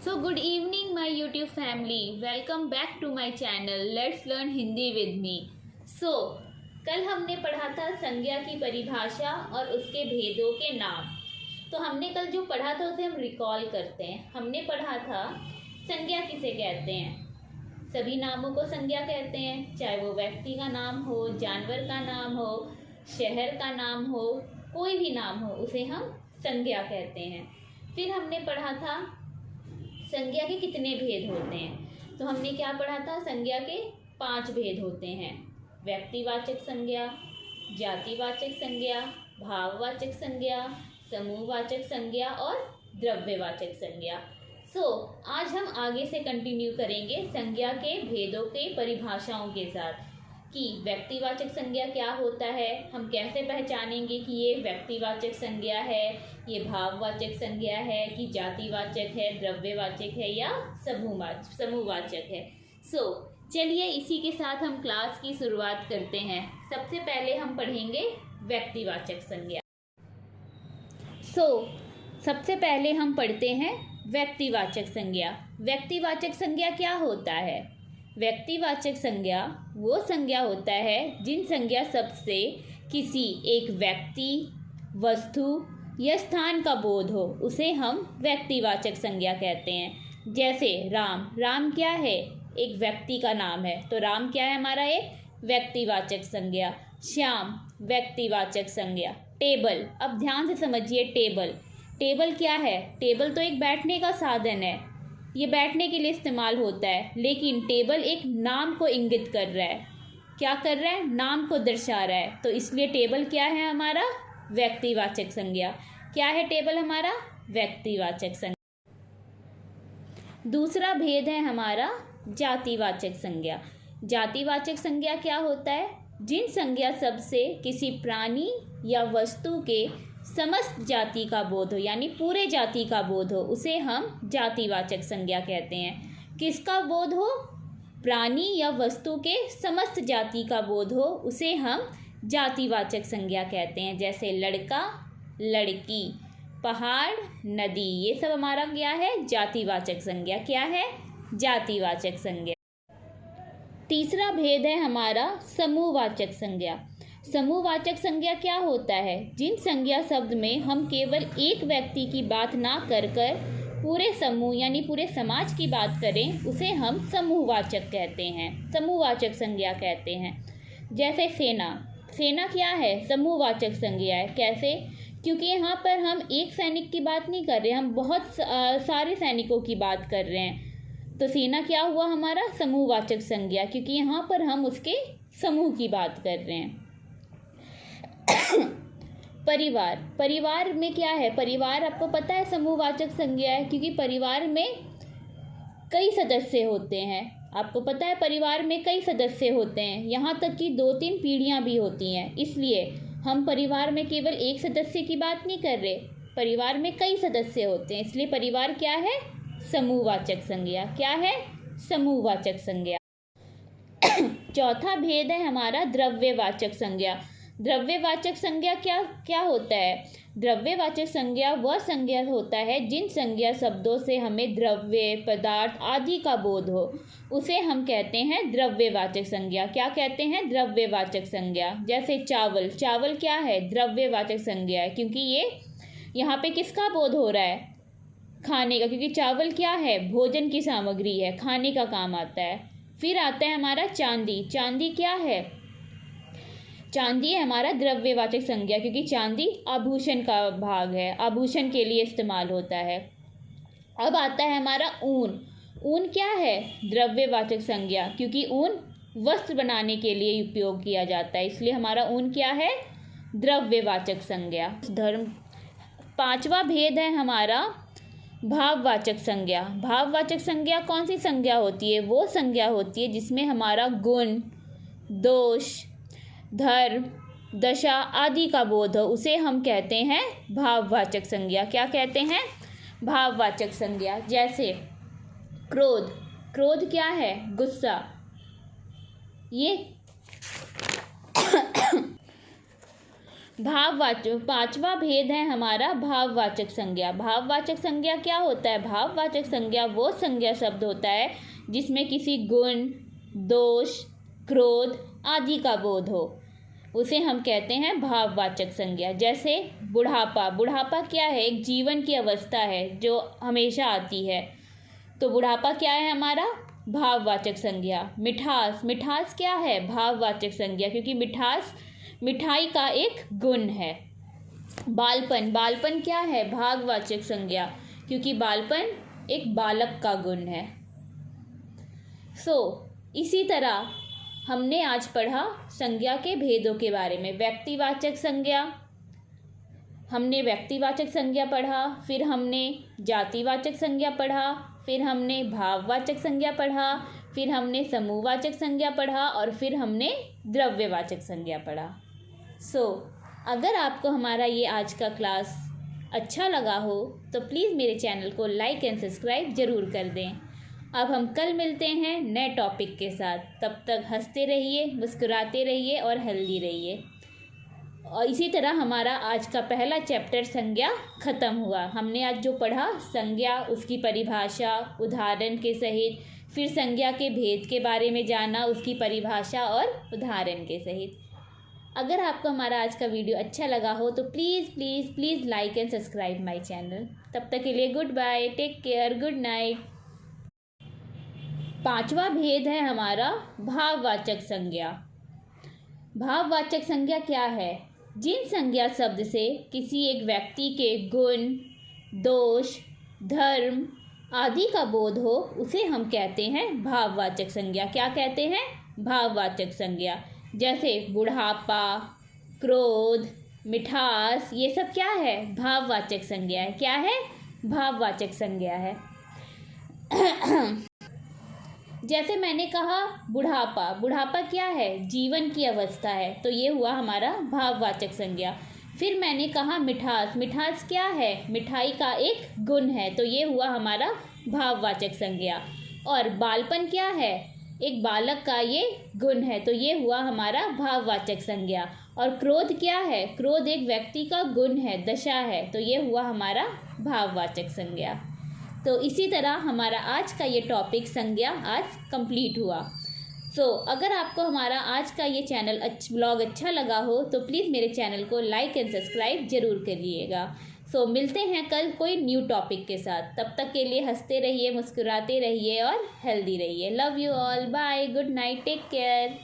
So good evening my YouTube family. Welcome back to my channel. Let's learn Hindi with me. So कल हमने पढ़ा था संज्ञा की परिभाषा और उसके भेदों के नाम। तो हमने कल जो पढ़ा था उसे हम रिकॉल करते हैं। हमने पढ़ा था संज्ञा किसे कहते हैं। सभी नामों को संज्ञा कहते हैं, चाहे वो व्यक्ति का नाम हो, जानवर का नाम हो, शहर का नाम हो, कोई भी नाम हो, उसे हम संज्ञा कहते हैं। फिर हमने पढ़ा था संज्ञा के कितने भेद होते हैं। तो हमने क्या पढ़ा था, संज्ञा के 5 भेद होते हैं। व्यक्तिवाचक संज्ञा, जातिवाचक संज्ञा, भाववाचक संज्ञा, समूहवाचक संज्ञा और द्रव्यवाचक संज्ञा। आज हम आगे से कंटिन्यू करेंगे संज्ञा के भेदों के परिभाषाओं के साथ कि व्यक्तिवाचक संज्ञा क्या होता है, हम कैसे पहचानेंगे कि ये व्यक्तिवाचक संज्ञा है, ये भाववाचक संज्ञा है कि जातिवाचक है, द्रव्यवाचक है या समूहवाचक है। चलिए इसी के साथ हम क्लास की शुरुआत करते हैं। सबसे पहले हम पढ़ेंगे व्यक्तिवाचक संज्ञा। सबसे पहले हम पढ़ते हैं व्यक्तिवाचक संज्ञा। व्यक्तिवाचक संज्ञा क्या होता है? व्यक्तिवाचक संज्ञा वो संज्ञा होता है जिन संज्ञा शब्द से किसी एक व्यक्ति, वस्तु या स्थान का बोध हो, उसे हम व्यक्तिवाचक संज्ञा कहते हैं। जैसे राम, राम क्या है? एक व्यक्ति का नाम है, तो राम क्या है हमारा? एक व्यक्तिवाचक संज्ञा। श्याम व्यक्तिवाचक संज्ञा। टेबल, अब ध्यान से समझिए, टेबल, टेबल क्या है? टेबल तो एक बैठने का साधन है, ये बैठने के लिए इस्तेमाल होता है, लेकिन टेबल एक नाम को इंगित कर रहा है। क्या कर रहा है? नाम को दर्शा रहा है, तो इसलिए टेबल क्या है हमारा? व्यक्तिवाचक संज्ञा। क्या है टेबल हमारा? व्यक्तिवाचक संज्ञा। दूसरा भेद है हमारा जातिवाचक संज्ञा। जातिवाचक संज्ञा क्या होता है? जिन संज्ञा शब्द से किसी प्राणी या वस्तु के समस्त जाति का बोध हो, यानी पूरे जाति का बोध हो, उसे हम जातिवाचक संज्ञा कहते हैं। किसका बोध हो? प्राणी या वस्तु के समस्त जाति का बोध हो, उसे हम जातिवाचक संज्ञा कहते हैं। जैसे लड़का, लड़की, पहाड़, नदी, ये सब हमारा क्या है? जातिवाचक संज्ञा। क्या है? जातिवाचक संज्ञा। तीसरा भेद है हमारा समूहवाचक संज्ञा। समूहवाचक संज्ञा क्या होता है? जिन संज्ञा शब्द में हम केवल एक व्यक्ति की बात ना कर पूरे समूह यानी पूरे समाज की बात करें, उसे हम समूहवाचक कहते हैं, समूहवाचक संज्ञा कहते हैं। जैसे सेना, सेना क्या है? समूहवाचक संज्ञा है। कैसे? क्योंकि यहाँ पर हम एक सैनिक की बात नहीं कर रहे, हम बहुत सारे सैनिकों की बात कर रहे हैं, तो सेना क्या हुआ हमारा? समूहवाचक संज्ञा, क्योंकि यहाँ पर हम उसके समूह की बात कर रहे हैं। परिवार, परिवार में क्या है? परिवार आपको पता है समूहवाचक संज्ञा है, क्योंकि परिवार में कई सदस्य होते हैं। आपको पता है परिवार में कई सदस्य होते हैं, यहाँ तक कि 2-3 पीढ़ियाँ भी होती हैं। इसलिए हम परिवार में केवल एक सदस्य की बात नहीं कर रहे, परिवार में कई सदस्य होते हैं, इसलिए परिवार क्या है? समूहवाचक संज्ञा। क्या है? समूहवाचक संज्ञा। चौथा भेद है हमारा द्रव्यवाचक संज्ञा। द्रव्यवाचक संज्ञा क्या होता है? द्रव्यवाचक संज्ञा वह संज्ञा होता है जिन संज्ञा शब्दों से हमें द्रव्य, पदार्थ आदि का बोध हो, उसे हम कहते हैं द्रव्यवाचक संज्ञा। क्या कहते हैं? द्रव्यवाचक संज्ञा। जैसे चावल, चावल क्या है? द्रव्यवाचक संज्ञा है, क्योंकि ये यहाँ पे किसका बोध हो रहा है? खाने का, क्योंकि चावल क्या है? भोजन की सामग्री है, खाने का काम आता है। फिर आता है हमारा चांदी। चांदी क्या है? चांदी है हमारा द्रव्यवाचक संज्ञा, क्योंकि चांदी आभूषण का भाग है, आभूषण के लिए इस्तेमाल होता है। अब आता है हमारा ऊन। ऊन क्या है? द्रव्यवाचक संज्ञा, क्योंकि ऊन वस्त्र बनाने के लिए उपयोग किया जाता है, इसलिए हमारा ऊन क्या है? द्रव्यवाचक संज्ञा। पांचवा भेद है हमारा भाववाचक संज्ञा। भाववाचक संज्ञा कौन सी संज्ञा होती है? वो संज्ञा होती है जिसमें हमारा गुण, दोष, धर्म, दशा आदि का बोध हो, उसे हम कहते हैं भाववाचक संज्ञा। क्या कहते हैं? भाववाचक संज्ञा। जैसे क्रोध, क्रोध क्या है? गुस्सा, ये पांचवा भेद है हमारा भाववाचक संज्ञा। भाववाचक संज्ञा क्या होता है? भाववाचक संज्ञा वो संज्ञा शब्द होता है जिसमें किसी गुण, दोष, क्रोध आदि का बोध हो, उसे हम कहते हैं भाववाचक संज्ञा। जैसे बुढ़ापा। बुढ़ापा क्या है? एक जीवन की अवस्था है जो हमेशा आती है, तो बुढ़ापा क्या है हमारा? भाववाचक संज्ञा। मिठास। मिठास क्या है? भाववाचक संज्ञा, क्योंकि मिठास मिठाई का एक गुण है। बालपन। बालपन क्या है? भाववाचक संज्ञा, क्योंकि बालपन एक बालक का गुण है। इसी तरह हमने आज पढ़ा संज्ञा के भेदों के बारे में। व्यक्तिवाचक संज्ञा, हमने व्यक्तिवाचक संज्ञा पढ़ा, फिर हमने जातिवाचक संज्ञा पढ़ा, फिर हमने भाववाचक संज्ञा पढ़ा, फिर हमने समूहवाचक संज्ञा पढ़ा और फिर हमने द्रव्यवाचक संज्ञा पढ़ा। अगर आपको हमारा ये आज का क्लास अच्छा लगा हो तो प्लीज़ मेरे चैनल को लाइक एंड सब्सक्राइब ज़रूर कर दें। अब हम कल मिलते हैं नए टॉपिक के साथ। तब तक हंसते रहिए, मुस्कुराते रहिए और हेल्दी रहिए। और इसी तरह हमारा आज का पहला चैप्टर संज्ञा ख़त्म हुआ। हमने आज जो पढ़ा संज्ञा, उसकी परिभाषा उदाहरण के सहित, फिर संज्ञा के भेद के बारे में जाना, उसकी परिभाषा और उदाहरण के सहित। अगर आपको हमारा आज का वीडियो अच्छा लगा हो तो please please please like and subscribe my channel. तब तक के लिए goodbye, take care, good night. पांचवा भेद है हमारा भाववाचक संज्ञा। भाववाचक संज्ञा क्या है? जिन संज्ञा शब्द से किसी एक व्यक्ति के गुण, दोष, धर्म आदि का बोध हो, उसे हम कहते हैं भाववाचक संज्ञा। क्या कहते हैं? भाववाचक संज्ञा। जैसे बुढ़ापा, क्रोध, मिठास, ये सब क्या है? भाववाचक संज्ञा है। क्या है? भाववाचक संज्ञा है। जैसे मैंने कहा बुढ़ापा। बुढ़ापा क्या है? जीवन की अवस्था है, तो ये हुआ हमारा भाववाचक संज्ञा। फिर मैंने कहा मिठास। मिठास क्या है? मिठाई का एक गुण है, तो ये हुआ हमारा भाववाचक संज्ञा। और बालपन क्या है? एक बालक का ये गुण है, तो ये हुआ हमारा भाववाचक संज्ञा। और क्रोध क्या है? क्रोध एक व्यक्ति का गुण है, दशा है, तो ये हुआ हमारा भाववाचक संज्ञा। तो इसी तरह हमारा आज का ये टॉपिक संज्ञा आज कंप्लीट हुआ। अगर आपको हमारा आज का ये ब्लॉग अच्छा लगा हो तो प्लीज़ मेरे चैनल को लाइक एंड सब्सक्राइब ज़रूर करिएगा। मिलते हैं कल कोई न्यू टॉपिक के साथ। तब तक के लिए हंसते रहिए, मुस्कुराते रहिए और हेल्दी रहिए। Love you all, bye, good night, take care.